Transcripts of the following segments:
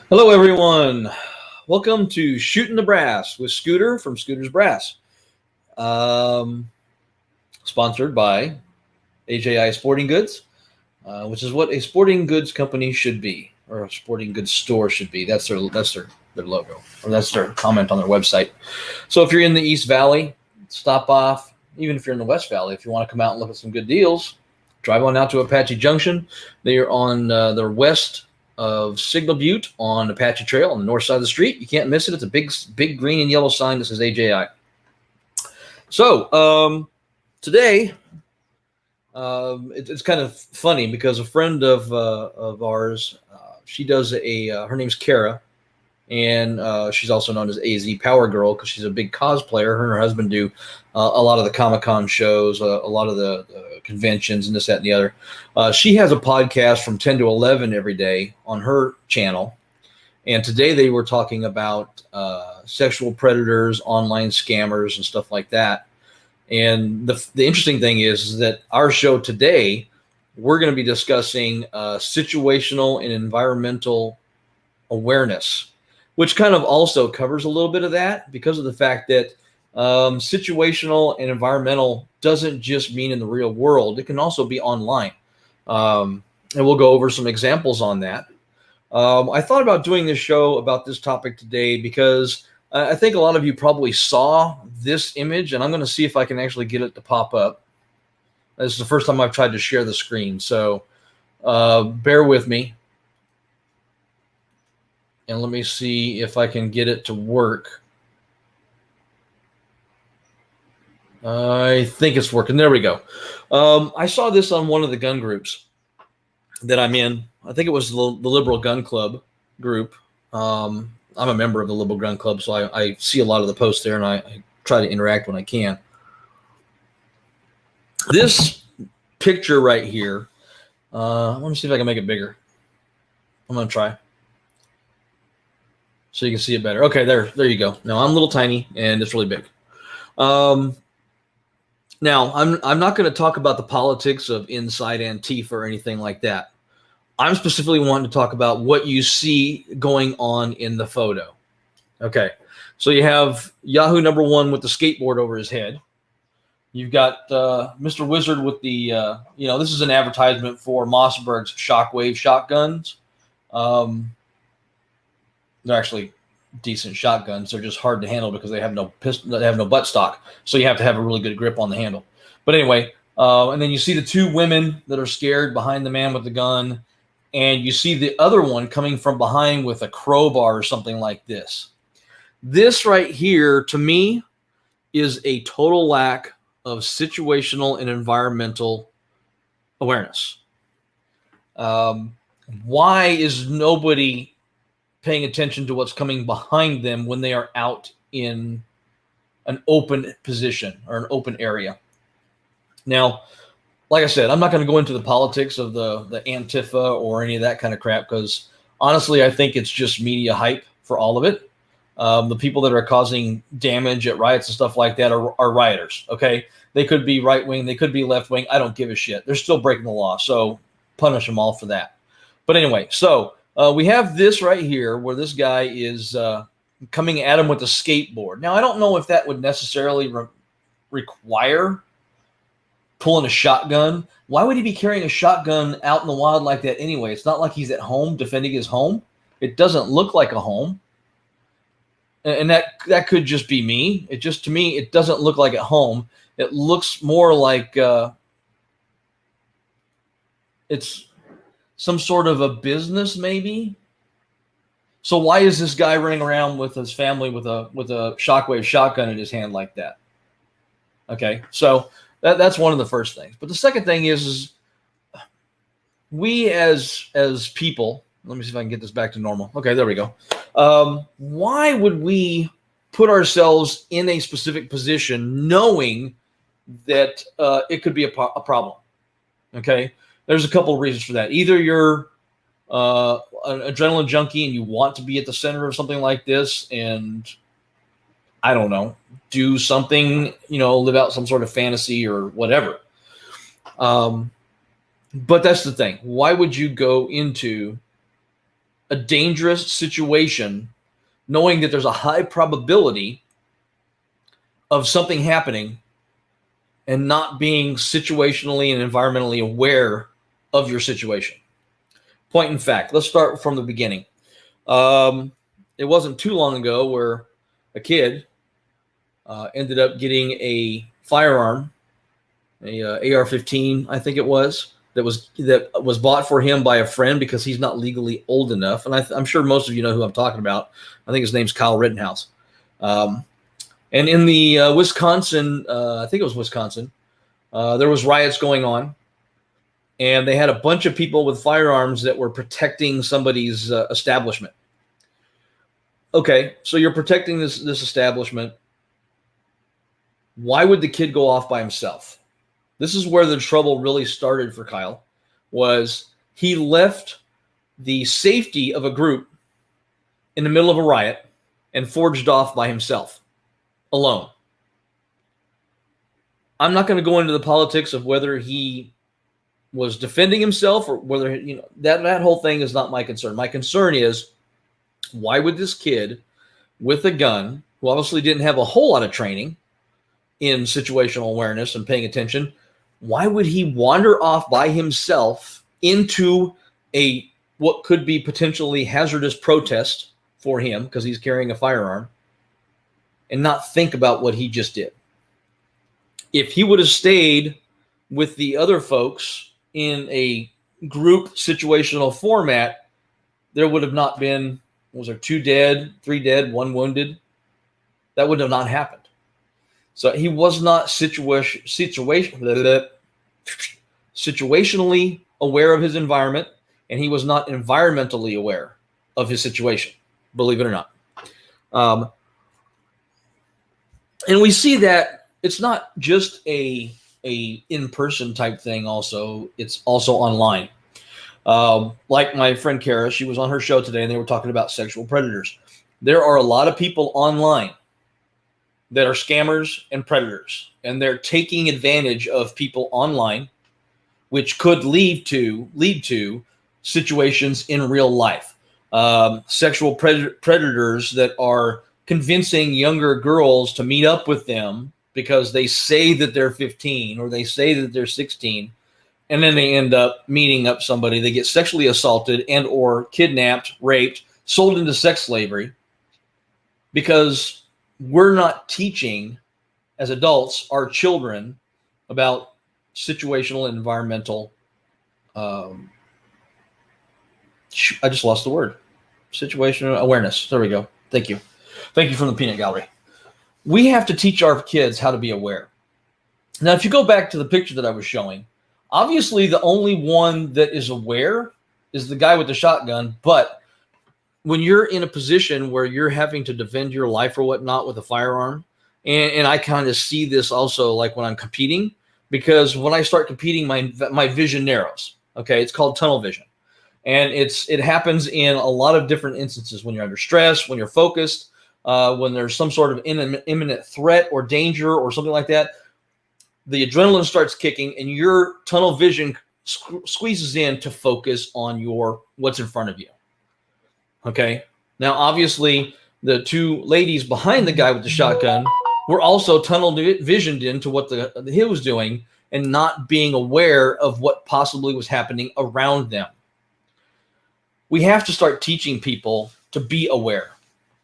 Hello, everyone. Welcome to Shooting the Brass with Scooter from Scooter's Brass. Um, Sponsored by AJI Sporting Goods, which is what a sporting goods company should be, or a sporting goods store should be. That's their logo, or that's their comment on their website. So if you're in the East Valley, stop off. Even if you're in the West Valley, if you want to come out and look at some good deals, drive on out to Apache Junction. They are on the west of Signal Butte on Apache Trail on the north side of the street. You can't miss it. It's a big green and yellow sign that says AJI. So today, it's kind of funny because a friend of ours, she does her name's Kara, and she's also known as AZ Power Girl because she's a big cosplayer. Her and her husband do a lot of the Comic-Con shows, a lot of the conventions, and this, that, and the other. She has a podcast from 10 to 11 every day on her channel. And today they were talking about sexual predators, online scammers, and stuff like that. And the interesting thing is that our show today, we're going to be discussing situational and environmental awareness, which kind of also covers a little bit of that because of the fact that situational and environmental doesn't just mean in the real world. It can also be online. And we'll go over some examples on that. I thought about doing this show about this topic today because I think a lot of you probably saw this image, and I'm going to see if I can actually get it to pop up. This is the first time I've tried to share the screen, so bear with me. And let me see if I can get it to work. I think it's working. There we go. I saw this on one of the gun groups that I'm in. I think it was the Liberal Gun Club group. I'm a member of the Liberal Gun Club, so I see a lot of the posts there, and I try to interact when I can. This picture right here, let me see if I can make it bigger. I'm going to try so you can see it better. Okay, there you go. Now I'm a little tiny, and it's really big. Now, I'm not going to talk about the politics of Inside Antifa or anything like that. I'm specifically wanting to talk about what you see going on in the photo. Okay, so you have Yahoo number one with the skateboard over his head. You've got Mr. Wizard with the, this is an advertisement for Mossberg's Shockwave shotguns. They're actually decent shotguns. They're just hard to handle because they have no buttstock. So you have to have a really good grip on the handle. But anyway, and then you see the two women that are scared behind the man with the gun. And you see the other one coming from behind with a crowbar or something like this. This right here, to me, is a total lack of situational and environmental awareness. Why is nobody paying attention to what's coming behind them when they are out in an open position or an open area? Now, like I said, I'm not going to go into the politics of the Antifa or any of that kind of crap because honestly, I think it's just media hype for all of it. The people that are causing damage at riots and stuff like that are rioters, okay? They could be right-wing, they could be left-wing. I don't give a shit. They're still breaking the law, so punish them all for that. But anyway, so we have this right here where this guy is coming at him with a skateboard. Now, I don't know if that would necessarily require pulling a shotgun. Why would he be carrying a shotgun out in the wild like that anyway? It's not like he's at home defending his home. It doesn't look like a home. And that could just be me. To me, it doesn't look like at home. It looks more like it's some sort of a business, maybe. So why is this guy running around with his family with a Shockwave shotgun in his hand like that? Okay, so that's one of the first things. But the second thing is we as people. Let me see if I can get this back to normal. Okay, there we go. Why would we put ourselves in a specific position knowing that it could be a problem? Okay, there's a couple of reasons for that. Either you're an adrenaline junkie and you want to be at the center of something like this and, I don't know, do something, live out some sort of fantasy or whatever. But that's the thing. Why would you go into a dangerous situation, knowing that there's a high probability of something happening and not being situationally and environmentally aware of your situation. Point in fact, let's start from the beginning. It wasn't too long ago where a kid ended up getting a firearm, a AR-15, I think it was, that was bought for him by a friend because he's not legally old enough. And I'm sure most of you know who I'm talking about. I think his name's Kyle Rittenhouse. And in the Wisconsin, I think it was Wisconsin, there was riots going on, and they had a bunch of people with firearms that were protecting somebody's establishment. Okay, so you're protecting this establishment. Why would the kid go off by himself? This is where the trouble really started for Kyle, was he left the safety of a group in the middle of a riot and forged off by himself, alone. I'm not going to go into the politics of whether he was defending himself or whether, that whole thing is not my concern. My concern is, why would this kid with a gun, who obviously didn't have a whole lot of training in situational awareness and paying attention, why would he wander off by himself into what could be potentially hazardous protest for him because he's carrying a firearm and not think about what he just did? If he would have stayed with the other folks in a group situational format, there would have not been, was there 2 dead, 3 dead, 1 wounded? That would have not happened. So he was not situationally aware of his environment, and he was not environmentally aware of his situation, believe it or not. And we see that it's not just a in-person type thing also, it's also online. Like my friend Kara, she was on her show today and they were talking about sexual predators. There are a lot of people online that are scammers and predators, and they're taking advantage of people online, which could lead to situations in real life. Sexual predators that are convincing younger girls to meet up with them because they say that they're 15 or they say that they're 16, and then they end up meeting up somebody. They get sexually assaulted and or kidnapped, raped, sold into sex slavery, because we're not teaching as adults our children about situational and environmental I just lost the word. Situational awareness. There we go. Thank you. Thank you from the peanut gallery. We have to teach our kids how to be aware. Now, if you go back to the picture that I was showing, obviously the only one that is aware is the guy with the shotgun, but when you're in a position where you're having to defend your life or whatnot with a firearm, and I kind of see this also like when I'm competing, because when I start competing, my vision narrows. Okay, it's called tunnel vision. And it happens in a lot of different instances: when you're under stress, when you're focused, when there's some sort of imminent threat or danger or something like that. The adrenaline starts kicking and your tunnel vision squeezes in to focus on what's in front of you. Okay. Now, obviously, the 2 ladies behind the guy with the shotgun were also tunnel visioned into what he was doing and not being aware of what possibly was happening around them. We have to start teaching people to be aware.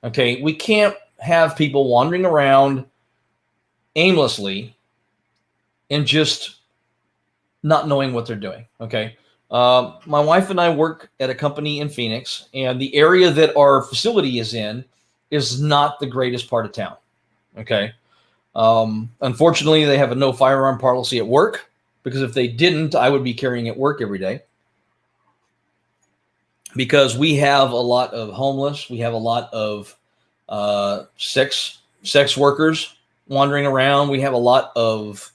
Okay. We can't have people wandering around aimlessly and just not knowing what they're doing. Okay. My wife and I work at a company in Phoenix, and the area that our facility is in is not the greatest part of town. Okay. Unfortunately, they have a no firearm policy at work, because if they didn't, I would be carrying at work every day. Because we have a lot of homeless, we have a lot of sex workers wandering around. We have a lot of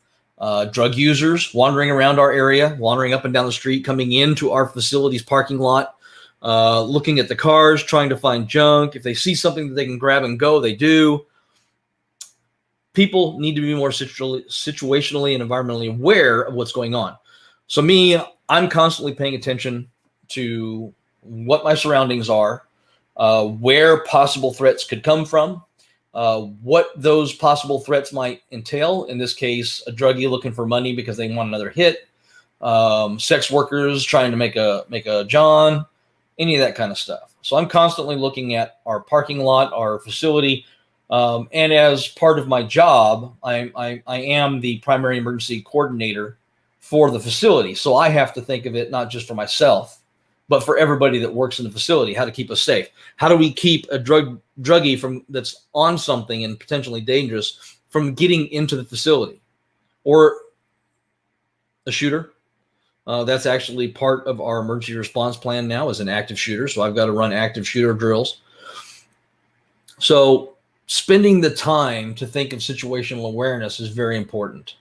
drug users wandering around our area, wandering up and down the street, coming into our facility's parking lot, looking at the cars, trying to find junk. If they see something that they can grab and go, they do. People need to be more situationally and environmentally aware of what's going on. So I'm constantly paying attention to what my surroundings are, where possible threats could come from, what those possible threats might entail. In this case, a druggie looking for money because they want another hit, sex workers trying to make a John, any of that kind of stuff. So I'm constantly looking at our parking lot, our facility, and as part of my job, I am the primary emergency coordinator for the facility. So I have to think of it not just for myself, but for everybody that works in the facility, how to keep us safe. How do we keep a druggie that's on something and potentially dangerous from getting into the facility, or a shooter? That's actually part of our emergency response plan now, as an active shooter. So I've got to run active shooter drills. So spending the time to think of situational awareness is very important.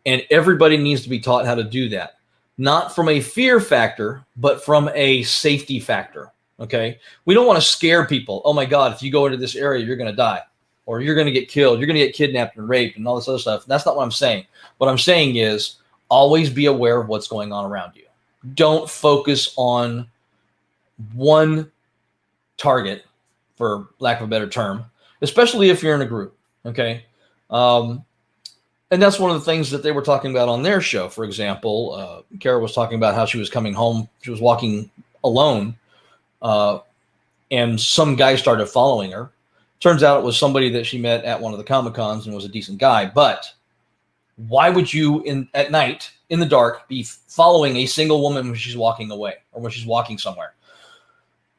And everybody needs to be taught how to do that. Not from a fear factor, but from a safety factor. Okay. We don't want to scare people. Oh my God, if you go into this area, you're going to die, or you're going to get killed. You're going to get kidnapped and raped and all this other stuff. That's not what I'm saying. What I'm saying is always be aware of what's going on around you. Don't focus on one target, for lack of a better term, especially if you're in a group. Okay. And that's one of the things that they were talking about on their show. For example, Kara was talking about how she was coming home. She was walking alone, and some guy started following her. Turns out it was somebody that she met at one of the Comic-Cons and was a decent guy. But why would you, at night, in the dark, be following a single woman when she's walking away or when she's walking somewhere?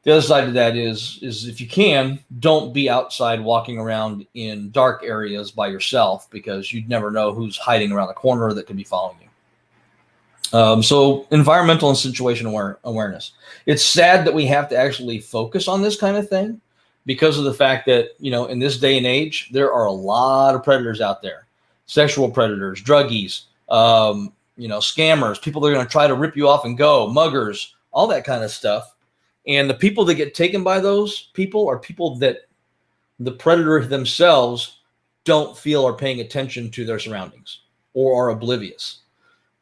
The other side of that is if you can, don't be outside walking around in dark areas by yourself, because you'd never know who's hiding around the corner that could be following you. So environmental and situational awareness. It's sad that we have to actually focus on this kind of thing because of the fact that, in this day and age, there are a lot of predators out there. Sexual predators, druggies, scammers, people that are going to try to rip you off and go, muggers, all that kind of stuff. And the people that get taken by those people are people that the predator themselves don't feel are paying attention to their surroundings or are oblivious.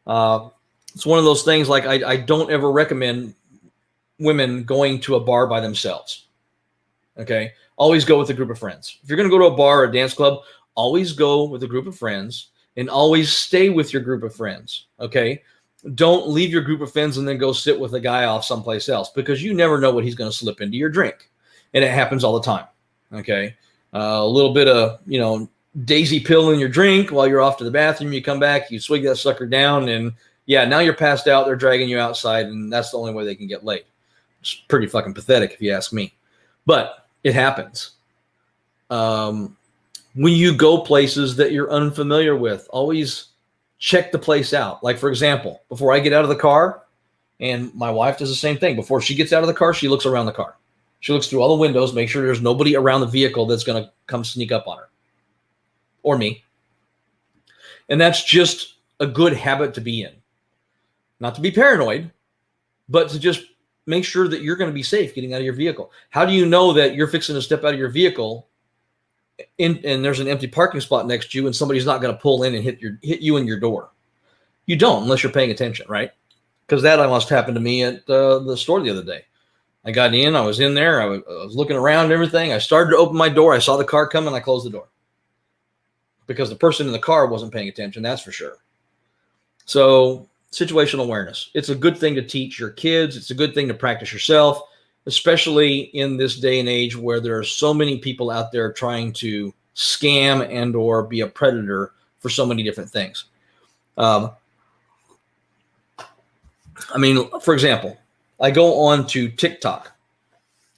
It's one of those things, like I don't ever recommend women going to a bar by themselves. Okay. Always go with a group of friends. If you're going to go to a bar or a dance club, always go with a group of friends, and always stay with your group of friends. Okay. Don't leave your group of friends and then go sit with a guy off someplace else, because you never know what he's going to slip into your drink. And it happens all the time. Okay. A little bit of, daisy pill in your drink while you're off to the bathroom. You come back, you swig that sucker down, and now you're passed out. They're dragging you outside, and that's the only way they can get laid. It's pretty fucking pathetic if you ask me, but it happens. When you go places that you're unfamiliar with, always check the place out. Like, for example, before I get out of the car, and my wife does the same thing. Before she gets out of the car, she looks around the car. She looks through all the windows, make sure there's nobody around the vehicle that's going to come sneak up on her or me. And that's just a good habit to be in. Not to be paranoid, but to just make sure that you're going to be safe getting out of your vehicle. How do you know that you're fixing to step out of your vehicle and there's an empty parking spot next to you and somebody's not going to pull in and hit you in your door? You don't, unless you're paying attention, right? Because that almost happened to me at the store the other day. I got in, I was in there, I was looking around and everything. I started to open my door. I saw the car come and I closed the door because the person in the car wasn't paying attention, that's for sure. So situational awareness, it's a good thing to teach your kids. It's a good thing to practice yourself, especially in this day and age where there are so many people out there trying to scam and or be a predator for so many different things. For example, I go on to TikTok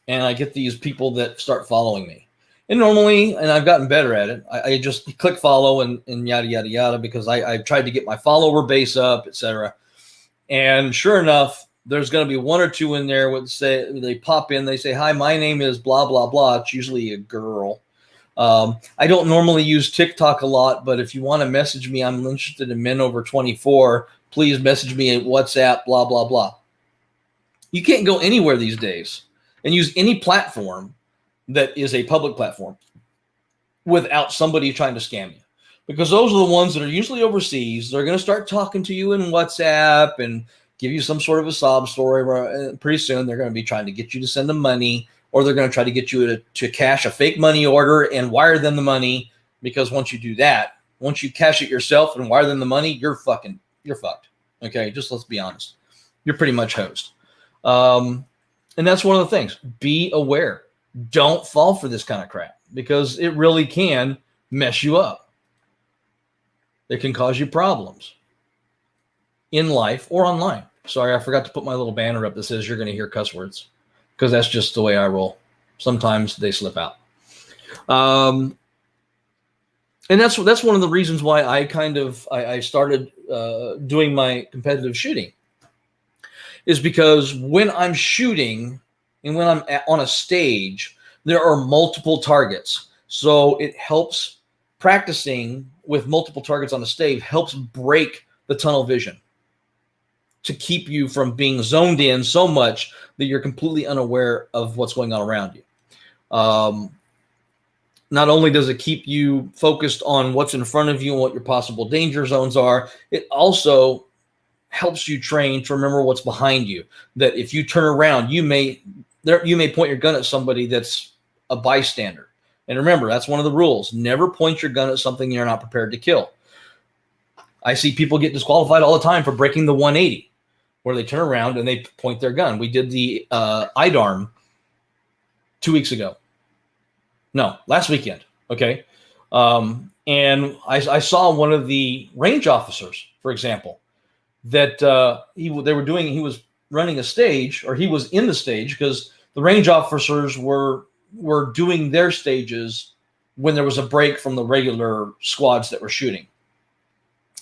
and I get these people that start following me. And normally, and I've gotten better at it, I just click follow and yada, yada, yada, because I've tried to get my follower base up, etc. And sure enough, there's going to be one or two in there would say, they pop in, they say, hi, my name is blah, blah, blah. It's usually a girl. I don't normally use TikTok a lot, but if you want to message me, I'm interested in men over 24. Please message me at WhatsApp, blah, blah, blah. You can't go anywhere these days and use any platform that is a public platform without somebody trying to scam you, because those are the ones that are usually overseas. They're going to start talking to you in WhatsApp and give you some sort of a sob story. Pretty soon they're going to be trying to get you to send them money, or they're going to try to get you to cash a fake money order and wire them the money. Because once you do that, once you cash it yourself and wire them the money, you're fucked. Okay, just let's be honest. You're pretty much hosed. And that's one of the things. Be aware. Don't fall for this kind of crap, because it really can mess you up. It can cause you problems in life or online. Sorry, I forgot to put my little banner up that says you're going to hear cuss words, because that's just the way I roll. Sometimes they slip out. And that's one of the reasons why I started doing my competitive shooting, is because when I'm shooting and when I'm on a stage, there are multiple targets. So it helps, practicing with multiple targets on the stage helps break the tunnel vision to keep you from being zoned in so much that you're completely unaware of what's going on around you. Not only does it keep you focused on what's in front of you and what your possible danger zones are, it also helps you train to remember what's behind you. That if you turn around, you may point your gun at somebody that's a bystander. And remember, that's one of the rules. Never point your gun at something you're not prepared to kill. I see people get disqualified all the time for breaking the 180, where they turn around and they point their gun. We did the IDARM 2 weeks ago. No, last weekend. Okay. And I saw one of the range officers, for example, that he was running a stage, or he was in the stage, because the range officers were doing their stages when there was a break from the regular squads that were shooting.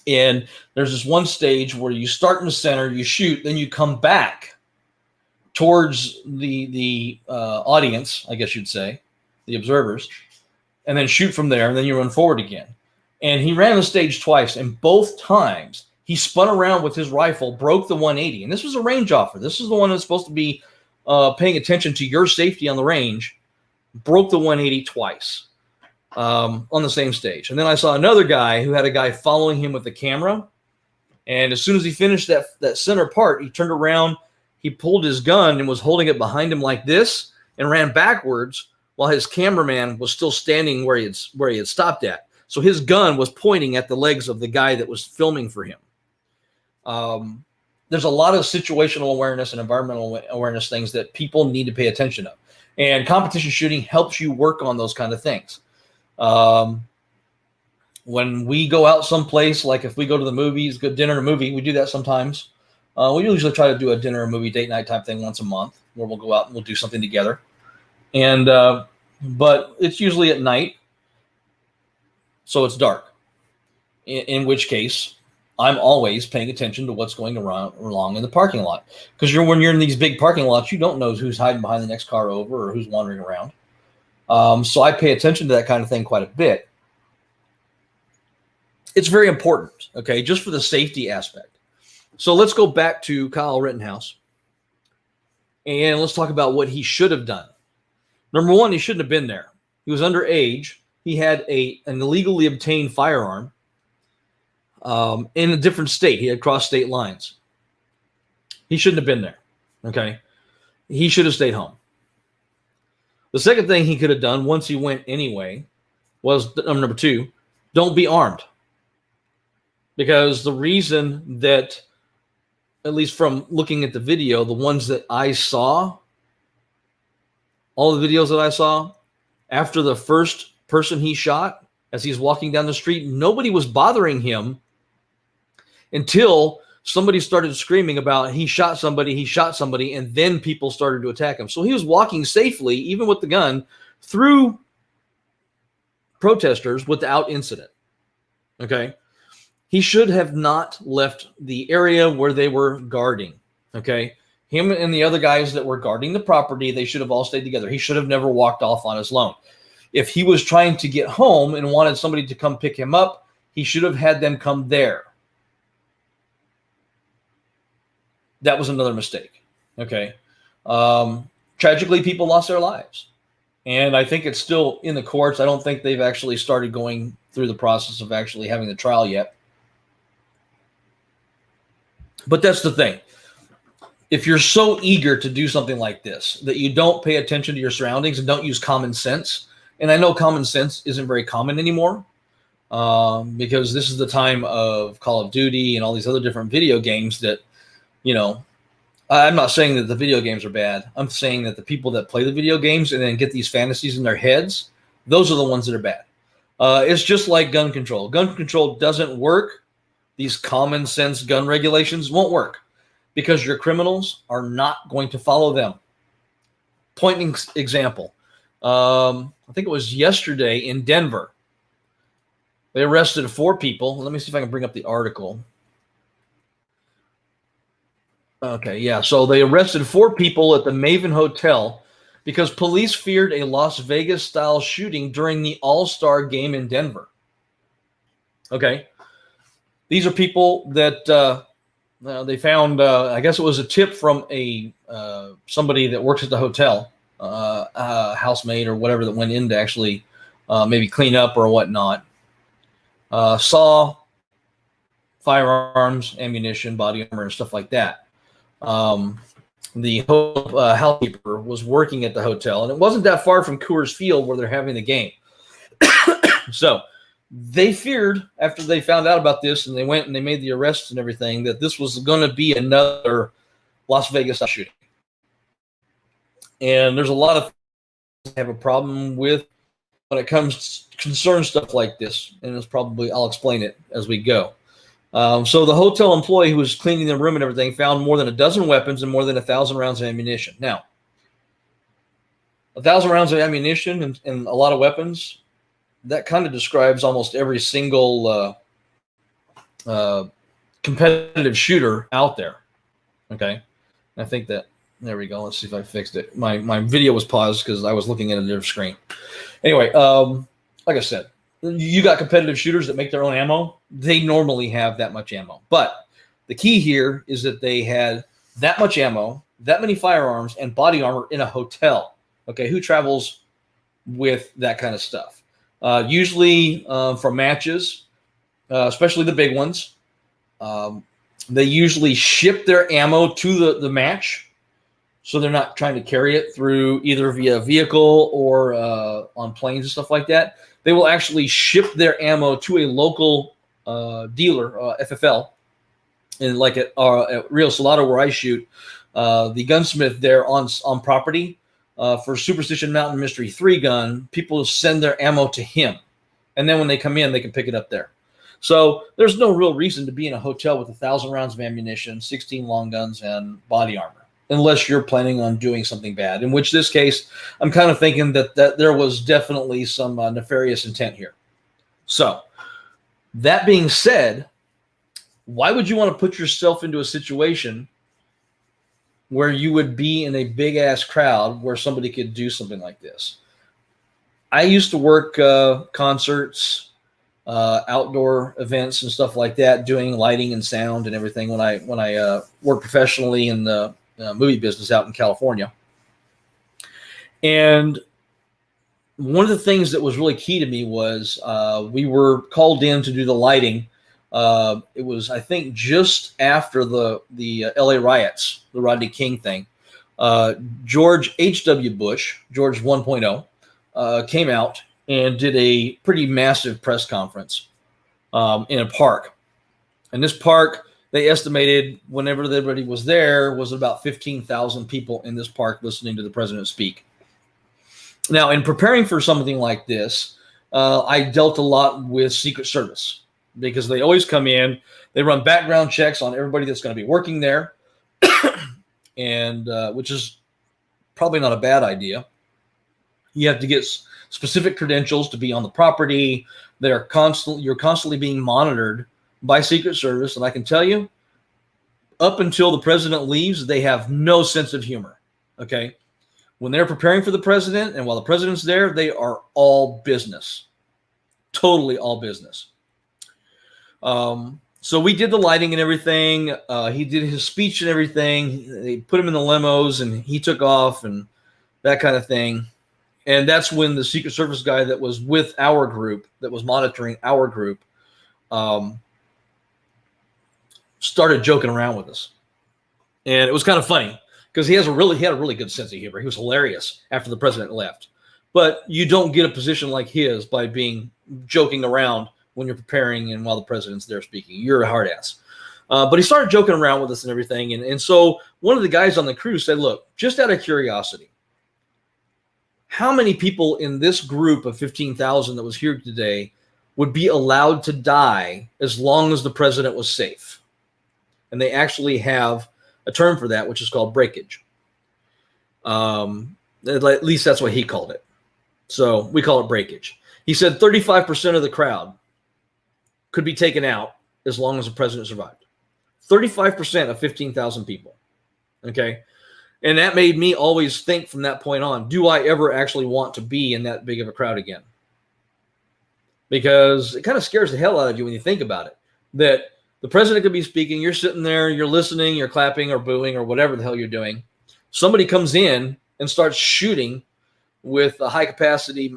And there's this one stage where you start in the center, you shoot, then you come back towards the audience, I guess you'd say, the observers, and then shoot from there, and then you run forward again. And he ran the stage twice, and both times he spun around with his rifle, broke the 180. And this was a range officer. This is the one that's supposed to be paying attention to your safety on the range. Broke the 180 twice on the same stage. And then I saw another guy who had a guy following him with a camera. And as soon as he finished that center part, he turned around, he pulled his gun and was holding it behind him like this and ran backwards while his cameraman was still standing where he had stopped at. So his gun was pointing at the legs of the guy that was filming for him. There's a lot of situational awareness and environmental awareness things that people need to pay attention to. And competition shooting helps you work on those kind of things. When we go out someplace, like if we go to the movies, go dinner or movie, we do that sometimes. We usually try to do a dinner or movie date night type thing once a month, where we'll go out and we'll do something together. And but it's usually at night, so it's dark. In which case, I'm always paying attention to what's going along in the parking lot, because when you're in these big parking lots, you don't know who's hiding behind the next car over or who's wandering around. So I pay attention to that kind of thing quite a bit. It's very important, okay, just for the safety aspect. So let's go back to Kyle Rittenhouse, and let's talk about what he should have done. Number one, he shouldn't have been there. He was underage. He had an illegally obtained firearm in a different state. He had crossed state lines. He shouldn't have been there, okay? He should have stayed home. The second thing he could have done once he went anyway was number two, don't be armed. Because the reason that, at least from looking at the video, the ones that I saw, all the videos that I saw, after the first person he shot, as he's walking down the street, nobody was bothering him until somebody started screaming about he shot somebody, and then people started to attack him. So he was walking safely, even with the gun, through protesters without incident. Okay? He should have not left the area where they were guarding. Okay? Him and the other guys that were guarding the property, they should have all stayed together. He should have never walked off on his own. If he was trying to get home and wanted somebody to come pick him up, he should have had them come there. That was another mistake. Okay. Tragically, people lost their lives. And I think it's still in the courts. I don't think they've actually started going through the process of actually having the trial yet. But that's the thing. if you're so eager to do something like this that you don't pay attention to your surroundings and don't use common sense, and I know common sense isn't very common anymore, because this is the time of Call of Duty and all these other different video games that, I'm not saying that the video games are bad. I'm saying that the people that play the video games and then get these fantasies in their heads, those are the ones that are bad. It's just like gun control. Gun control doesn't work. These common sense gun regulations won't work because your criminals are not going to follow them. Pointing example, I think it was yesterday in Denver. They arrested 4 people. Let me see if I can bring up the article. Okay, yeah. So they arrested 4 people at the Maven Hotel because police feared a Las Vegas-style shooting during the All-Star game in Denver. Okay. These are people that they found, I guess it was a tip from somebody that works at the hotel, a housemaid or whatever that went in to actually maybe clean up or whatnot. Saw firearms, ammunition, body armor, and stuff like that. The housekeeper was working at the hotel, and it wasn't that far from Coors Field where they're having the game. So they feared, after they found out about this and they went and they made the arrests and everything, that this was going to be another Las Vegas shooting. And there's a lot of things I have a problem with when it comes to concern stuff like this, and I'll explain it as we go. So the hotel employee who was cleaning the room and everything found more than a dozen weapons and more than 1,000 rounds of ammunition. Now, 1,000 rounds of ammunition and a lot of weapons, that kind of describes almost every single competitive shooter out there. Okay. I think that, there we go. Let's see if I fixed it. My video was paused because I was looking at a different screen. Anyway, like I said, you got competitive shooters that make their own ammo. They normally have that much ammo. But the key here is that they had that much ammo, that many firearms, and body armor in a hotel. Okay, who travels with that kind of stuff? Usually for matches, especially the big ones. They usually ship their ammo to the match, so they're not trying to carry it through either via vehicle or on planes and stuff like that. They will actually ship their ammo to a local dealer, FFL, and like at Rio Salado where I shoot, the gunsmith there on property for Superstition Mountain Mystery 3 gun, people send their ammo to him, and then when they come in, they can pick it up there. So there's no real reason to be in a hotel with 1,000 rounds of ammunition, 16 long guns, and body armor, unless you're planning on doing something bad, in which this case, I'm kind of thinking that there was definitely some nefarious intent here. So that being said, why would you want to put yourself into a situation where you would be in a big-ass crowd where somebody could do something like this? I used to work concerts, outdoor events and stuff like that, doing lighting and sound and everything when I worked professionally in the movie business out in California. And one of the things that was really key to me was we were called in to do the lighting. It was, I think, just after the LA riots, the Rodney King thing. George H.W. Bush, George 1.0, came out and did a pretty massive press conference in a park. And this park, they estimated, whenever everybody was there, was about 15,000 people in this park listening to the president speak. Now, in preparing for something like this, I dealt a lot with Secret Service because they always come in, they run background checks on everybody that's going to be working there, and which is probably not a bad idea. You have to get specific credentials to be on the property. You're constantly being monitored by Secret Service, and I can tell you, up until the president leaves, they have no sense of humor. Okay, when they're preparing for the president, and while the president's there, they are all business, totally all business. So we did the lighting and everything. He did his speech and everything. They put him in the limos, and he took off, and that kind of thing. And that's when the Secret Service guy that was with our group, that was monitoring our group, started joking around with us. And it was kind of funny because he had a really good sense of humor. He was hilarious after the president left. But you don't get a position like his by being joking around when you're preparing and while the president's there speaking. You're a hard ass. But he started joking around with us and everything. And so one of the guys on the crew said, look, just out of curiosity, how many people in this group of 15,000 that was here today would be allowed to die as long as the president was safe? And they actually have a term for that, which is called breakage. At least that's what he called it. So we call it breakage. He said 35% of the crowd could be taken out as long as the president survived. 35% of 15,000 people. Okay. And that made me always think from that point on, do I ever actually want to be in that big of a crowd again? Because it kind of scares the hell out of you when you think about it, that the president could be speaking, you're sitting there, you're listening, you're clapping or booing or whatever the hell you're doing. Somebody comes in and starts shooting with a high capacity,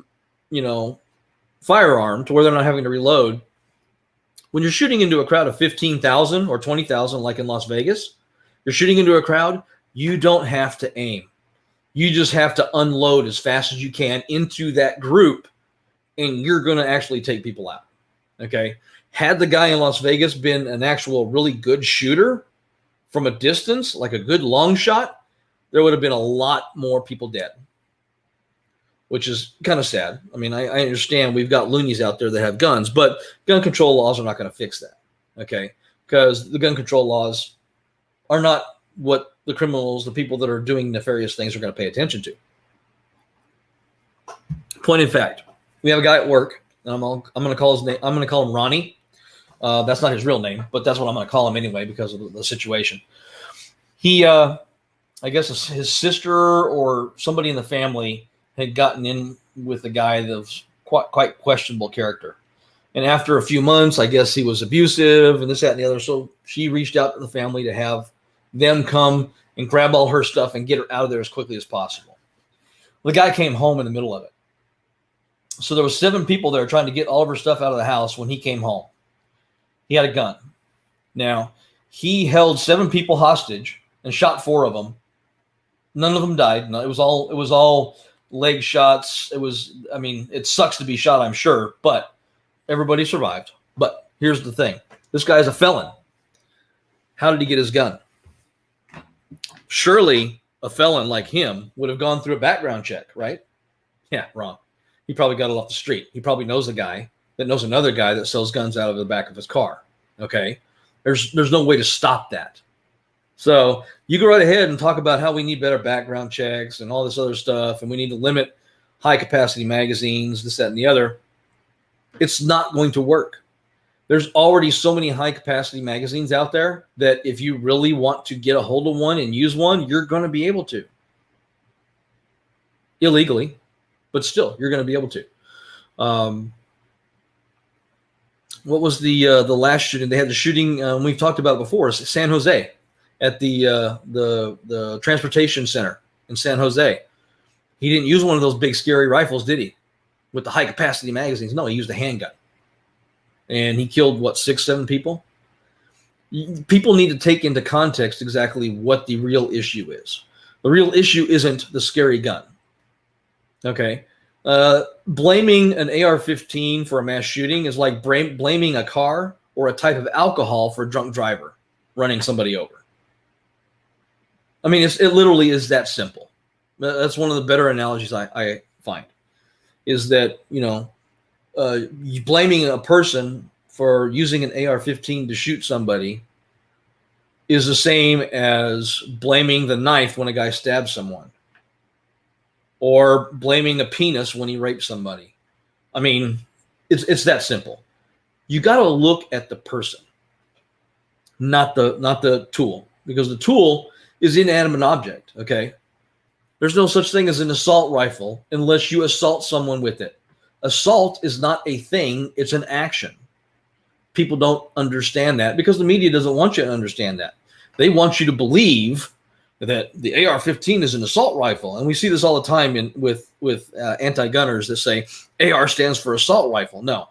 firearm to where they're not having to reload. When you're shooting into a crowd of 15,000 or 20,000, like in Las Vegas, you're shooting into a crowd, you don't have to aim. You just have to unload as fast as you can into that group, and you're going to actually take people out. Okay. Had the guy in Las Vegas been an actual really good shooter from a distance, like a good long shot, there would have been a lot more people dead, which is kind of sad. I mean, I understand we've got loonies out there that have guns, but gun control laws are not going to fix that, okay? Because the gun control laws are not what the criminals, the people that are doing nefarious things, are going to pay attention to. Point in fact, we have a guy at work, and I'm going to call his name. I'm going to call him Ronnie. That's not his real name, but that's what I'm going to call him anyway because of the situation. He, I guess his sister or somebody in the family had gotten in with a guy that was quite questionable character. And after a few months, I guess he was abusive and this, that, and the other. So she reached out to the family to have them come and grab all her stuff and get her out of there as quickly as possible. The guy came home in the middle of it. So there was 7 people there trying to get all of her stuff out of the house when he came home. He had a gun. Now, he held 7 people hostage and shot 4 of them. None of them died. No, it was all leg shots. It sucks to be shot, I'm sure, but everybody survived. But here's the thing. This guy's a felon. How did he get his gun? Surely a felon like him would have gone through a background check, right? Yeah, wrong. He probably got it off the street. He probably knows a guy that knows another guy that sells guns out of the back of his car. Okay. There's no way to stop that. So you go right ahead and talk about how we need better background checks and all this other stuff, and we need to limit high capacity magazines, this, that, and the other. It's not going to work. There's already so many high capacity magazines out there that if you really want to get a hold of one and use one, you're going to be able to. Illegally, but still, you're going to be able to. What was the last shooting? They had the shooting we've talked about before, San Jose, at the transportation center in San Jose. He didn't use one of those big scary rifles, did he? With the high capacity magazines. No, he used a handgun. And he killed, 6, 7 people? People need to take into context exactly what the real issue is. The real issue isn't the scary gun. Okay? Blaming an AR-15 for a mass shooting is like blaming a car or a type of alcohol for a drunk driver running somebody over. I mean, it literally is that simple. That's one of the better analogies I find, is that, blaming a person for using an AR-15 to shoot somebody is the same as blaming the knife when a guy stabs someone, or blaming a penis when he rapes somebody. I mean, it's that simple. You got to look at the person, not the tool, because the tool is an inanimate object. Okay, there's no such thing as an assault rifle unless you assault someone with it. Assault is not a thing; it's an action. People don't understand that because the media doesn't want you to understand that. They want you to believe that the AR-15 is an assault rifle. And we see this all the time with anti-gunners that say AR stands for assault rifle. No.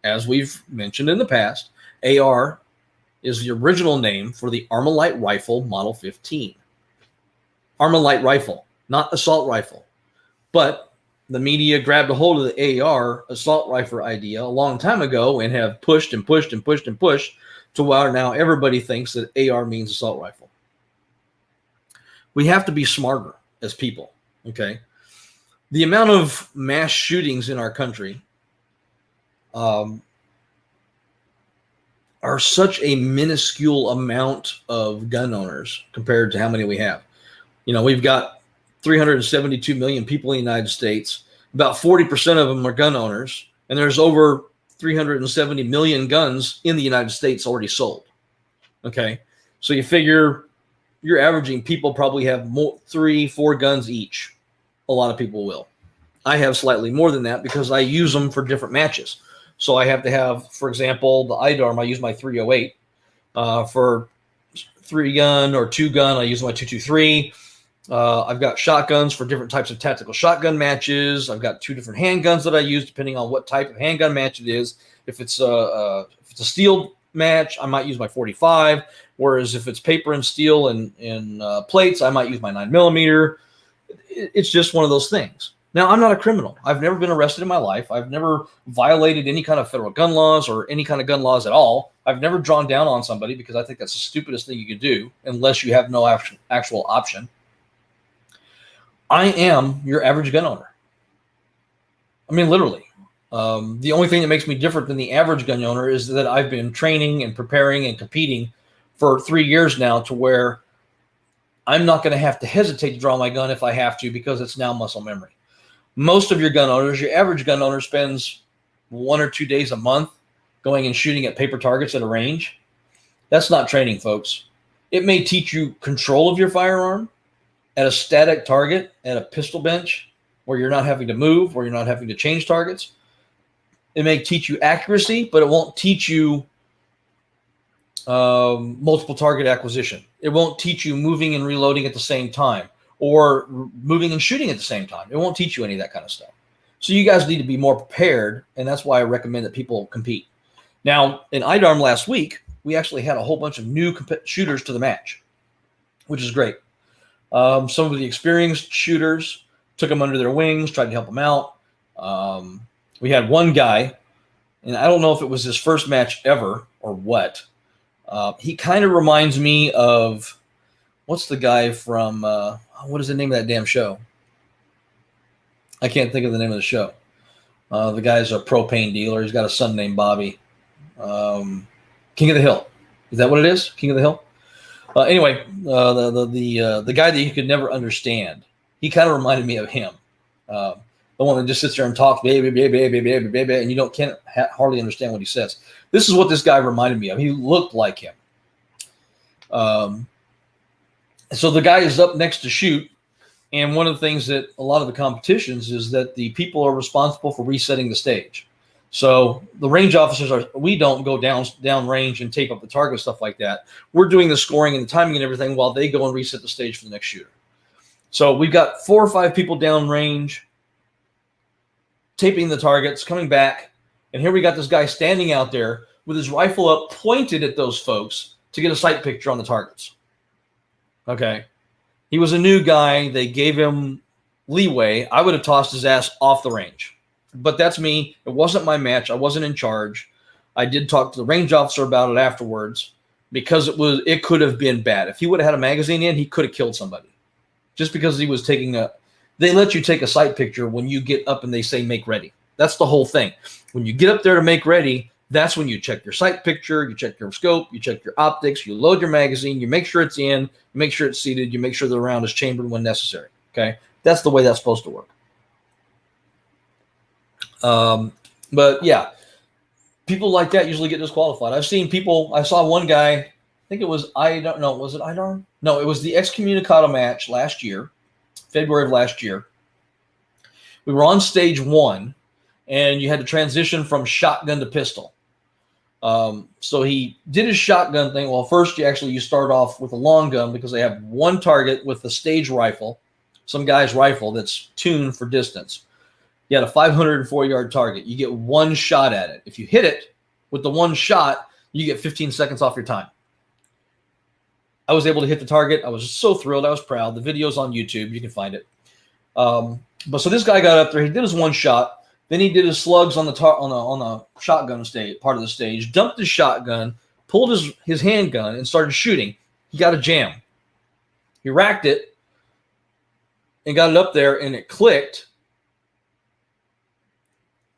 As we've mentioned in the past, AR is the original name for the Armalite rifle Model 15. Armalite rifle, not assault rifle. But the media grabbed a hold of the AR assault rifle idea a long time ago and have pushed and pushed and pushed and pushed to where now everybody thinks that AR means assault rifle. We have to be smarter as people, okay? The amount of mass shootings in our country are such a minuscule amount of gun owners compared to how many we have. You know, we've got 372 million people in the United States. About 40% of them are gun owners, and there's over 370 million guns in the United States already sold. Okay, so you figure you're averaging people probably have 3-4 guns each. A lot of people will. I have slightly more than that because I use them for different matches. So I have to have, for example, the IDARM, I use my 308. For 3-gun or 2-gun, I use my 223. I've got shotguns for different types of tactical shotgun matches. I've got 2 different handguns that I use depending on what type of handgun match it is. If it's a steel match, I might use my 45. Whereas if it's paper and steel and plates, I might use my 9mm. It's just one of those things. Now, I'm not a criminal. I've never been arrested in my life. I've never violated any kind of federal gun laws or any kind of gun laws at all. I've never drawn down on somebody because I think that's the stupidest thing you could do unless you have no actual option. I am your average gun owner. I mean, literally. The only thing that makes me different than the average gun owner is that I've been training and preparing and competing for 3 years now to where I'm not going to have to hesitate to draw my gun if I have to because it's now muscle memory. Most of your gun owners, your average gun owner spends 1 or 2 days a month going and shooting at paper targets at a range. That's not training, folks. It may teach you control of your firearm at a static target, at a pistol bench, where you're not having to move, where you're not having to change targets. It may teach you accuracy, but it won't teach you multiple target acquisition. It won't teach you moving and reloading at the same time or moving and shooting at the same time. It won't teach you any of that kind of stuff. So you guys need to be more prepared, and that's why I recommend that people compete. Now, in IDARM last week, we actually had a whole bunch of new shooters to the match, which is great. Some of the experienced shooters took them under their wings, tried to help them out. We had one guy, and I don't know if it was his first match ever or what. He kind of reminds me of, what's the guy from, what is the name of that damn show? I can't think of the name of the show. The guy's a propane dealer. He's got a son named Bobby. King of the Hill. Is that what it is? King of the Hill? Anyway, the guy that you could never understand, he kind of reminded me of him. The one that just sits there and talks, baby, and you can't hardly understand what he says. This is what this guy reminded me of. He looked like him. So the guy is up next to shoot, and one of the things that a lot of the competitions is that the people are responsible for resetting the stage. So the range officers we don't go down range and tape up the target, stuff like that. We're doing the scoring and the timing and everything while they go and reset the stage for the next shooter. So we've got 4 or 5 people down range, taping the targets, coming back, and here we got this guy standing out there with his rifle up, pointed at those folks to get a sight picture on the targets. Okay. He was a new guy. They gave him leeway. I would have tossed his ass off the range. But that's me. It wasn't my match. I wasn't in charge. I did talk to the range officer about it afterwards because it could have been bad. If he would have had a magazine in, he could have killed somebody. Just because he was they let you take a sight picture when you get up and they say make ready. That's the whole thing. When you get up there to make ready, that's when you check your sight picture, you check your scope, you check your optics, you load your magazine, you make sure it's in, you make sure it's seated, you make sure the round is chambered when necessary. Okay? That's the way that's supposed to work. But yeah, people like that usually get disqualified. I've seen people, I saw one guy, I think it was, was it IDARM? No, it was the Excommunicado match last year, February of last year. We were on stage 1, and you had to transition from shotgun to pistol. So he did his shotgun thing. Well, first you start off with a long gun because they have one target with a stage rifle, some guy's rifle that's tuned for distance. You had a 504-yard target. You get one shot at it. If you hit it with the one shot, you get 15 seconds off your time. I was able to hit the target. I was so thrilled. I was proud. The video's on YouTube. You can find it. But so this guy got up there. He did his one shot. Then he did his slugs on the shotgun stage, part of the stage. Dumped his shotgun, pulled his handgun, and started shooting. He got a jam. He racked it and got it up there, and it clicked.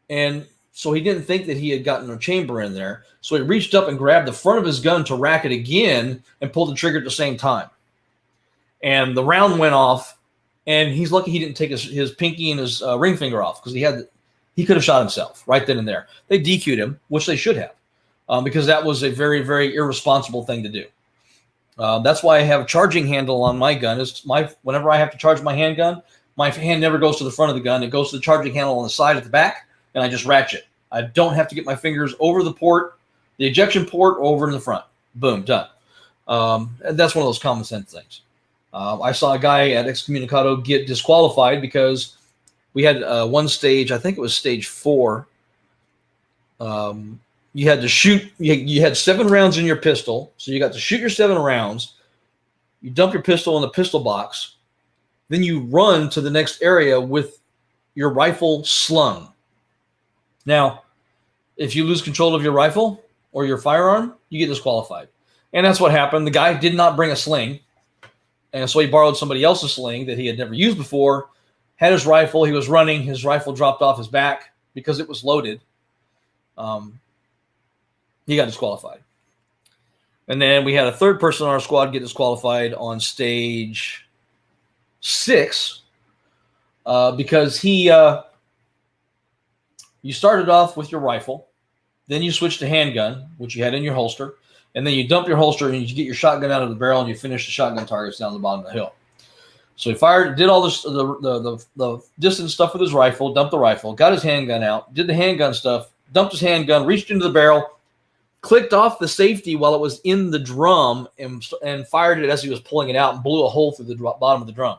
And so he didn't think that he had gotten a chamber in there. So he reached up and grabbed the front of his gun to rack it again and pulled the trigger at the same time. And the round went off, and he's lucky he didn't take his pinky and his ring finger off, because he could have shot himself right then and there. They DQ'd him, which they should have, because that was a very, very irresponsible thing to do. That's why I have a charging handle on my gun. Whenever I have to charge my handgun, my hand never goes to the front of the gun. It goes to the charging handle on the side at the back, and I just ratchet. I don't have to get my fingers over the port, the ejection port, or over in the front. Boom, done. That's one of those common sense things. I saw a guy at Excommunicado get disqualified because we had one stage, I think it was stage 4. You had to shoot, you had 7 rounds in your pistol, so you got to shoot your 7 rounds. You dump your pistol in the pistol box. Then you run to the next area with your rifle slung. Now, if you lose control of your rifle or your firearm, you get disqualified. And that's what happened. The guy did not bring a sling, and so he borrowed somebody else's sling that he had never used before, had his rifle. He was running. His rifle dropped off his back because it was loaded. He got disqualified. And then we had a third person on our squad get disqualified on stage 6 because you started off with your rifle, then you switched to handgun, which you had in your holster, and then you dump your holster and you get your shotgun out of the barrel and you finish the shotgun targets down the bottom of the hill. So he fired, did all this the distance stuff with his rifle, dumped the rifle, got his handgun out, did the handgun stuff, dumped his handgun, reached into the barrel, clicked off the safety while it was in the drum, and fired it as he was pulling it out and blew a hole through the bottom of the drum.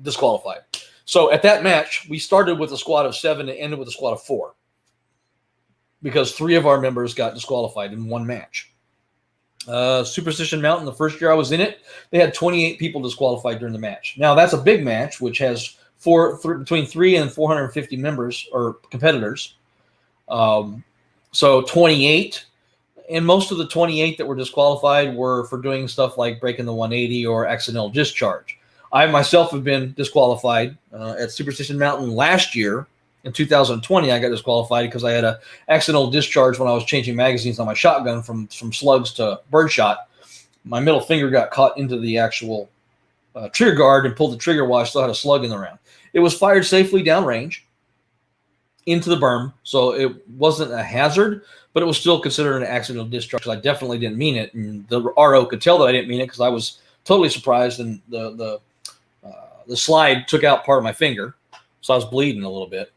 Disqualified. So at that match, we started with a squad of 7 and ended with a squad of 4 because 3 of our members got disqualified in one match. Superstition Mountain, the first year I was in it, they had 28 people disqualified during the match. Now, that's a big match, which has between 3 and 450 members or competitors. So 28, and most of the 28 that were disqualified were for doing stuff like breaking the 180 or accidental discharge. I myself have been disqualified at Superstition Mountain last year. In 2020, I got disqualified because I had an accidental discharge when I was changing magazines on my shotgun from slugs to birdshot. My middle finger got caught into the actual trigger guard and pulled the trigger while I still had a slug in the round. It was fired safely downrange into the berm, so it wasn't a hazard, but it was still considered an accidental discharge. I definitely didn't mean it, and the RO could tell that I didn't mean it because I was totally surprised, and the slide took out part of my finger, so I was bleeding a little bit.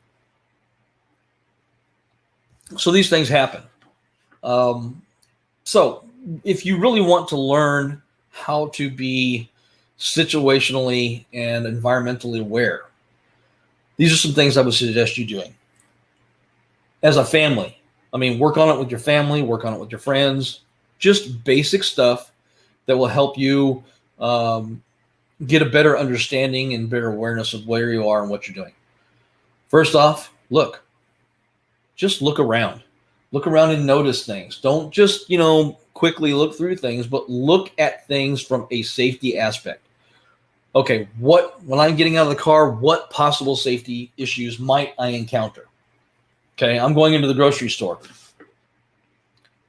So these things happen. So if you really want to learn how to be situationally and environmentally aware, these are some things I would suggest you doing. As a family, I mean, work on it with your family, work on it with your friends, just basic stuff that will help you get a better understanding and better awareness of where you are and what you're doing. First off, just look around. Look around and notice things. Don't just, quickly look through things, but look at things from a safety aspect. Okay, when I'm getting out of the car, what possible safety issues might I encounter? Okay, I'm going into the grocery store.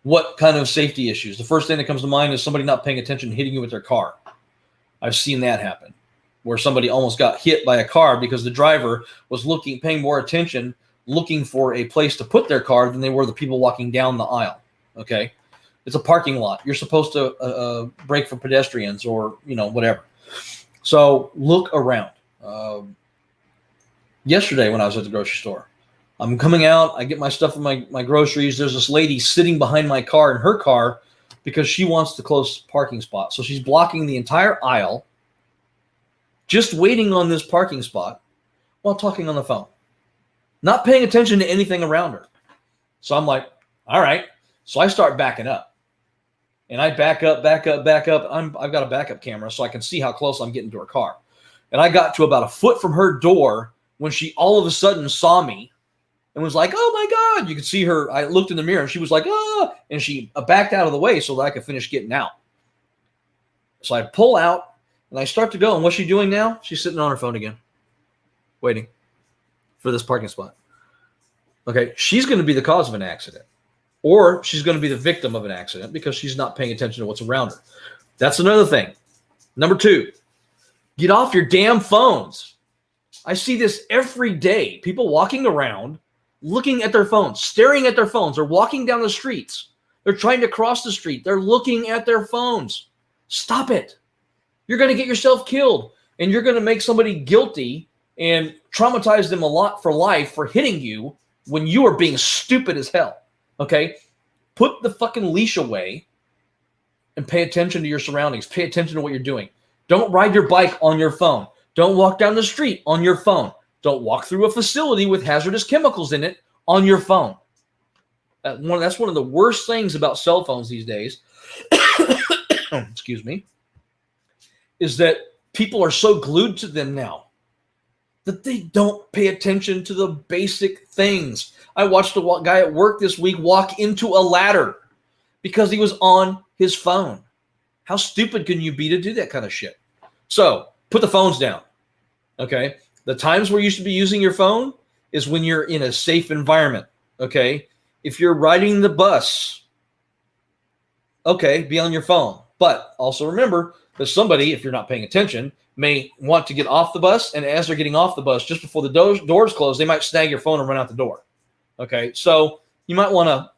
What kind of safety issues? The first thing that comes to mind is somebody not paying attention and hitting you with their car. I've seen that happen, where somebody almost got hit by a car because the driver was paying more attention, looking for a place to put their car than they were the people walking down the aisle. Okay, it's a parking lot. You're supposed to brake for pedestrians or whatever. So look around. Yesterday when I was at the grocery store, I'm coming out, I get my stuff in my groceries. There's this lady sitting behind my car in her car because she wants the close parking spot. So she's blocking the entire aisle, just waiting on this parking spot while talking on the phone, not paying attention to anything around her. So I'm like, all right. So I start backing up. And I back up. I've got a backup camera so I can see how close I'm getting to her car. And I got to about a foot from her door when she all of a sudden saw me and was like, oh my God. You could see her. I looked in the mirror and she was like, ah, and she backed out of the way so that I could finish getting out. So I pull out and I start to go. And what's she doing now? She's sitting on her phone again, waiting for this parking spot. Okay, she's going to be the cause of an accident, or she's going to be the victim of an accident because she's not paying attention to what's around her. That's another thing. Number 2, get off your damn phones. I see this every day. People walking around, looking at their phones, staring at their phones. They're walking down the streets. They're trying to cross the street. They're looking at their phones. Stop it. You're going to get yourself killed, and you're going to make somebody guilty and traumatize them a lot for life for hitting you when you are being stupid as hell. Okay? Put the fucking leash away and pay attention to your surroundings. Pay attention to what you're doing. Don't ride your bike on your phone. Don't walk down the street on your phone. Don't walk through a facility with hazardous chemicals in it on your phone. That's one of the worst things about cell phones these days. Excuse me. Is that people are so glued to them now that they don't pay attention to the basic things. I watched a guy at work this week walk into a ladder because he was on his phone. How stupid can you be to do that kind of shit? So put the phones down. Okay. The times where you should be using your phone is when you're in a safe environment. Okay. If you're riding the bus, okay, be on your phone. But also remember that somebody, if you're not paying attention, may want to get off the bus. And as they're getting off the bus, just before the doors close, they might snag your phone and run out the door. Okay. So you might want to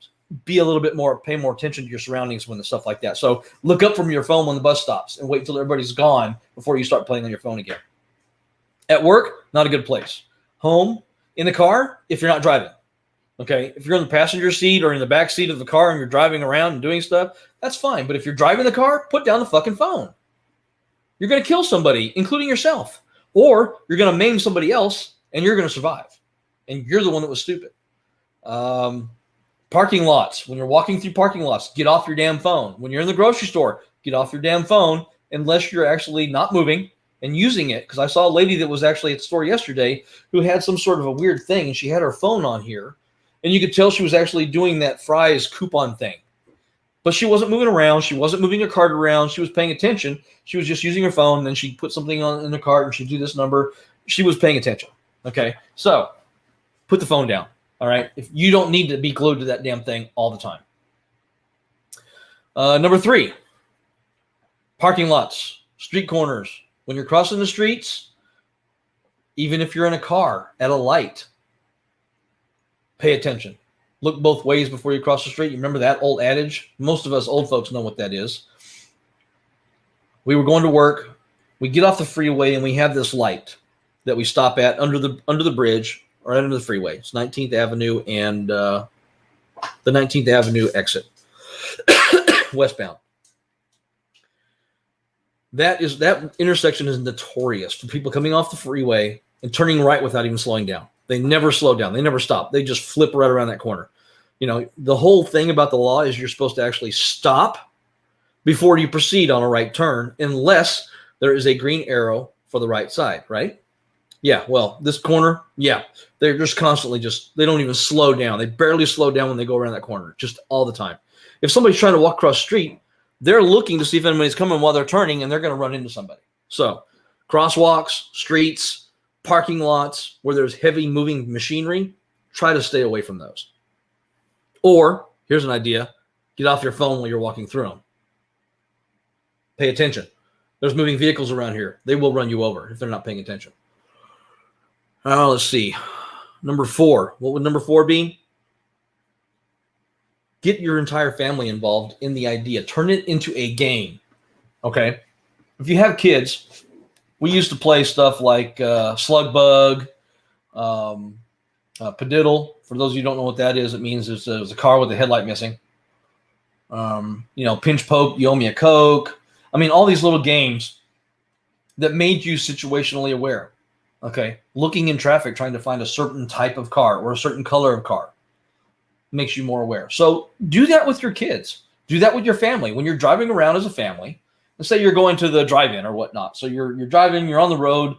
be a little bit more, pay more attention to your surroundings when the stuff like that. So look up from your phone when the bus stops and wait until everybody's gone before you start playing on your phone again. At work, not a good place. Home, in the car, if you're not driving. Okay. If you're in the passenger seat or in the back seat of the car and you're driving around and doing stuff, that's fine. But if you're driving the car, put down the fucking phone. You're going to kill somebody, including yourself, or you're going to maim somebody else and you're going to survive. And you're the one that was stupid. Parking lots. When you're walking through parking lots, get off your damn phone. When you're in the grocery store, get off your damn phone unless you're actually not moving and using it. Because I saw a lady that was actually at the store yesterday who had some sort of a weird thing, and she had her phone on here. And you could tell she was actually doing that Fry's coupon thing. But she wasn't moving around. She wasn't moving her cart around. She was paying attention. She was just using her phone. And then she'd put something in the cart and she'd do this number. She was paying attention. Okay. So put the phone down. All right. If you don't need to be glued to that damn thing all the time. Number 3, parking lots, street corners. When you're crossing the streets, even if you're in a car at a light, pay attention. Look both ways before you cross the street. You remember that old adage? Most of us old folks know what that is. We were going to work. We get off the freeway and we have this light that we stop at under the bridge or under the freeway. It's 19th Avenue and the 19th Avenue exit, westbound. That intersection is notorious for people coming off the freeway and turning right without even slowing down. They never slow down. They never stop. They just flip right around that corner. You know, the whole thing about the law is you're supposed to actually stop before you proceed on a right turn, unless there is a green arrow for the right side, right? Yeah, well, this corner, yeah, they're just constantly they don't even slow down. They barely slow down when they go around that corner, just all the time. If somebody's trying to walk across the street, they're looking to see if anybody's coming while they're turning, and they're going to run into somebody. So crosswalks, streets, parking lots where there's heavy moving machinery, try to stay away from those. Or, here's an idea, get off your phone while you're walking through them. Pay attention. There's moving vehicles around here. They will run you over if they're not paying attention. Let's see. Number 4. What would number 4 be? Get your entire family involved in the idea. Turn it into a game. Okay? If you have kids, we used to play stuff like Slug Bug, Padiddle. For those of you who don't know what that is, it means there's a car with a headlight missing. Pinch Poke, You Owe Me a Coke. I mean, all these little games that made you situationally aware. Okay? Looking in traffic, trying to find a certain type of car or a certain color of car makes you more aware. So do that with your kids. Do that with your family. When you're driving around as a family, let's say you're going to the drive-in or whatnot. So you're driving, you're on the road.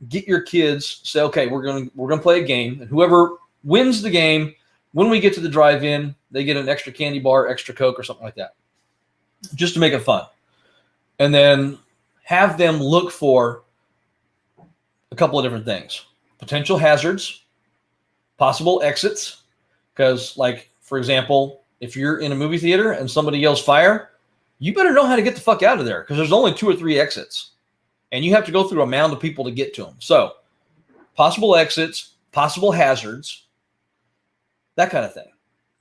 Get your kids, say, okay, we're gonna play a game, and whoever wins the game, when we get to the drive-in, they get an extra candy bar, extra Coke, or something like that, just to make it fun. And then have them look for a couple of different things: potential hazards, possible exits. Because, like, for example, if you're in a movie theater and somebody yells fire, you better know how to get the fuck out of there, because there's only 2 or 3 exits, and you have to go through a mound of people to get to them. So possible exits, possible hazards, that kind of thing.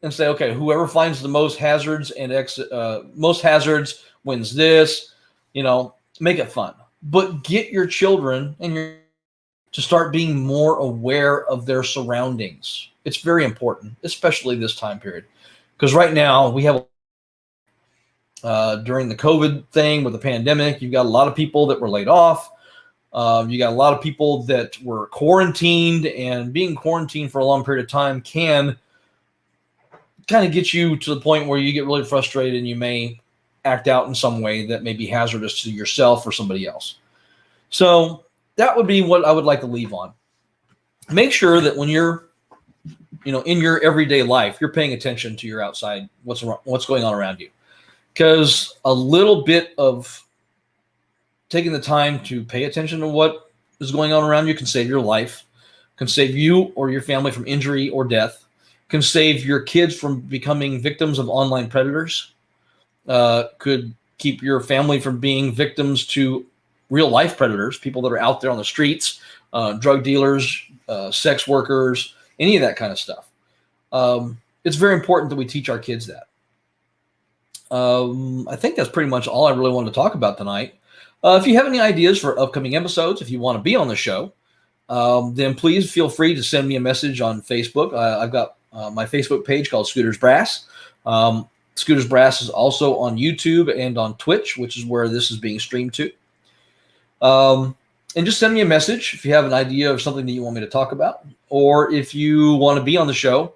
And say, okay, whoever finds the most hazards and most hazards wins this, make it fun. But get your children to start being more aware of their surroundings. It's very important, especially this time period. Because right now we have, during the COVID thing with the pandemic, you've got a lot of people that were laid off. You got a lot of people that were quarantined, and being quarantined for a long period of time can kind of get you to the point where you get really frustrated and you may act out in some way that may be hazardous to yourself or somebody else. So that would be what I would like to leave on. Make sure that when you're, in your everyday life, you're paying attention to your outside, what's going on around you. Because a little bit of taking the time to pay attention to what is going on around you can save your life, can save you or your family from injury or death, can save your kids from becoming victims of online predators, could keep your family from being victims to real life predators, people that are out there on the streets, drug dealers, sex workers, any of that kind of stuff. It's very important that we teach our kids that. I think that's pretty much all I really wanted to talk about tonight. If you have any ideas for upcoming episodes, if you want to be on the show, then please feel free to send me a message on Facebook. I've got my Facebook page called Scooter's Brass. Scooter's Brass is also on YouTube and on Twitch, which is where this is being streamed to. And just send me a message if you have an idea of something that you want me to talk about, or if you want to be on the show.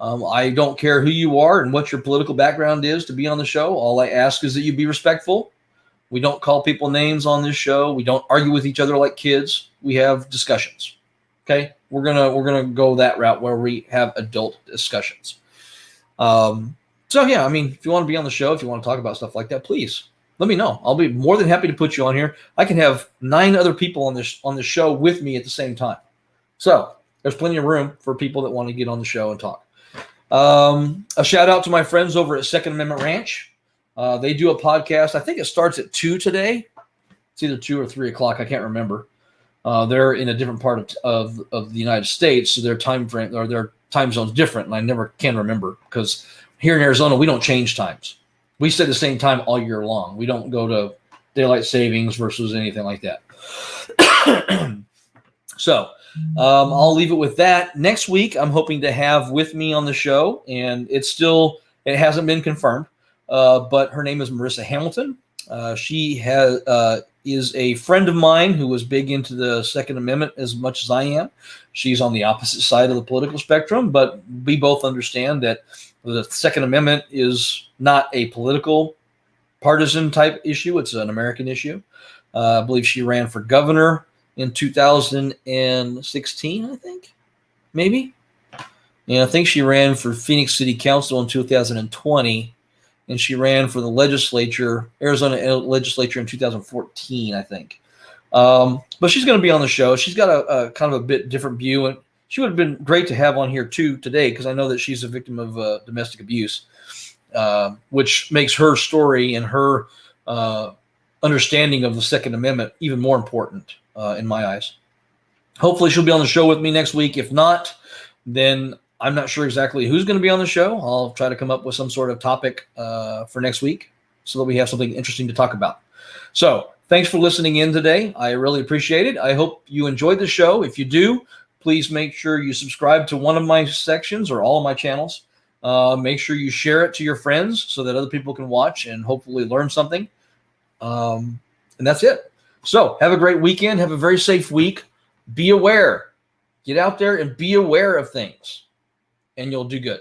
I don't care who you are and what your political background is to be on the show. All I ask is that you be respectful. We don't call people names on this show. We don't argue with each other like kids. We have discussions. Okay, we're gonna go that route where we have adult discussions. So yeah, if you want to be on the show, if you want to talk about stuff like that, please let me know. I'll be more than happy to put you on here. I can have 9 other people on the show with me at the same time. So there's plenty of room for people that want to get on the show and talk. A shout out to my friends over at Second Amendment Ranch. They do a podcast. I think it starts at 2 today. It's either 2 or 3 o'clock. I can't remember. They're in a different part of the United States, so their time frame or their time zone's different, and I never can remember, because here in Arizona we don't change times. We stay the same time all year long. We don't go to daylight savings versus anything like that. So I'll leave it with that. Next week, I'm hoping to have with me on the show, and it hasn't been confirmed, but her name is Marissa Hamilton. She is a friend of mine who was big into the Second Amendment as much as I am. She's on the opposite side of the political spectrum, but we both understand that the Second Amendment is not a political partisan type issue. It's an American issue. I believe she ran for governor in 2016, I think, maybe. And I think she ran for Phoenix City Council in 2020, and she ran for the Arizona legislature in 2014, I think. But she's going to be on the show. She's got a kind of a bit different view, and she would have been great to have on here too today, because I know that she's a victim of domestic abuse, which makes her story and her understanding of the Second Amendment even more important in my eyes. Hopefully she'll be on the show with me next week. If not, then I'm not sure exactly who's going to be on the show. I'll try to come up with some sort of topic for next week so that we have something interesting to talk about. So thanks for listening in today. I really appreciate it. I hope you enjoyed the show. If you do, please make sure you subscribe to one of my sections or all of my channels. Make sure you share it to your friends so that other people can watch and hopefully learn something. And that's it. So have a great weekend. Have a very safe week. Be aware. Get out there and be aware of things, and you'll do good.